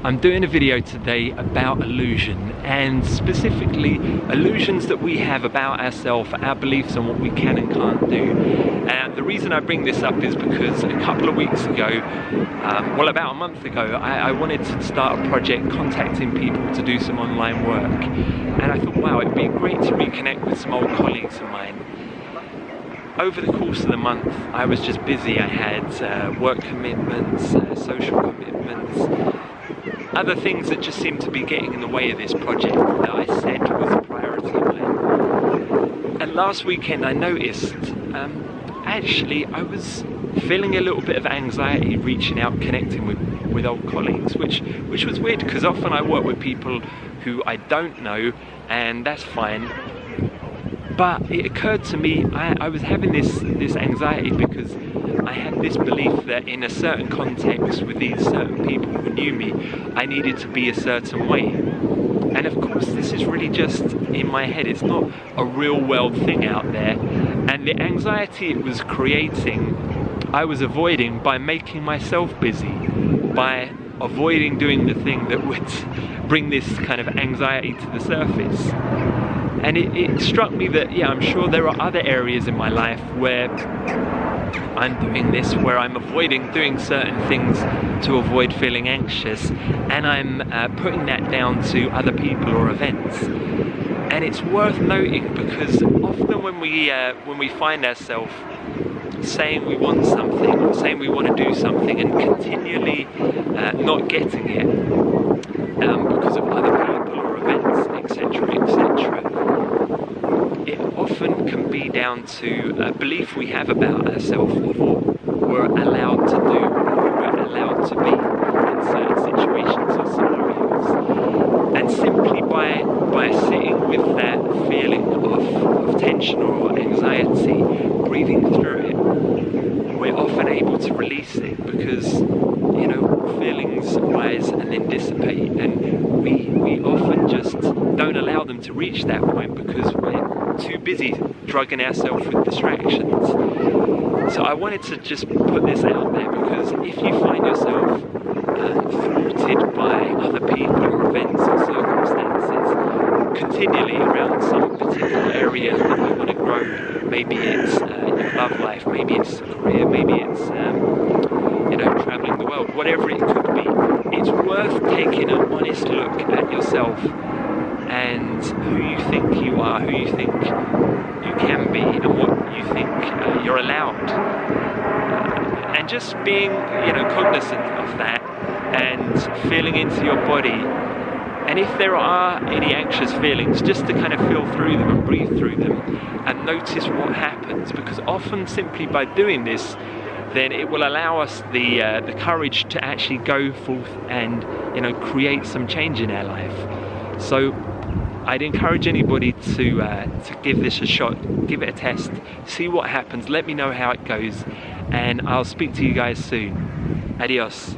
I'm doing a video today about illusion, and specifically illusions that we have about ourselves, our beliefs on what we can and can't do. And the reason I bring this up is because a couple of weeks ago, well, about a month ago, I wanted to start a project contacting people to do some online work. And I thought, wow, it'd be great to reconnect with some old colleagues of mine. Over the course of the month, I was just busy. I had work commitments, social commitments, other things that just seemed to be getting in the way of this project that I said was a priority of mine. And last weekend I noticed, actually I was feeling a little bit of anxiety reaching out, connecting with old colleagues, which was weird because often I work with people who I don't know, and that's fine. But it occurred to me, I was having this anxiety because I had this belief that in a certain context with these certain people who knew me, I needed to be a certain way. And of course this is really just in my head, it's not a real world thing out there. And the anxiety it was creating, I was avoiding by making myself busy, by avoiding doing the thing that would bring this kind of anxiety to the surface. And it struck me that, yeah, I'm sure there are other areas in my life where I'm doing this, where I'm avoiding doing certain things to avoid feeling anxious, and I'm putting that down to other people or events. And it's worth noting because often when we find ourselves saying we want something or saying we want to do something and continually not getting it because of other people or events, etc., etc., it often can be down to a belief we have about ourselves of what we're allowed to do, or who we're allowed to be in certain situations or scenarios. And simply by sitting with that feeling of tension or anxiety, breathing through it, we're often able to release it because, you know, feelings rise and then dissipate, and we often just don't allow them to reach that point because we're too busy drugging ourselves with distractions. So I wanted to just put this out there because if you find yourself thwarted by other people or events or circumstances continually around some particular area that you want to grow, maybe it's your love life, maybe it's a career, maybe it's you know, traveling the world, whatever it could be, it's worth taking an honest look at yourself and who you think you are, who you think you can be, and what you think you're allowed. And just being, you know, cognizant of that and feeling into your body. And if there are any anxious feelings, just to kind of feel through them and breathe through them and notice what happens, because often simply by doing this, then it will allow us the courage to actually go forth and, you know, create some change in our life. So I'd encourage anybody to give this a shot, give it a test, see what happens, let me know how it goes, and I'll speak to you guys soon. Adios.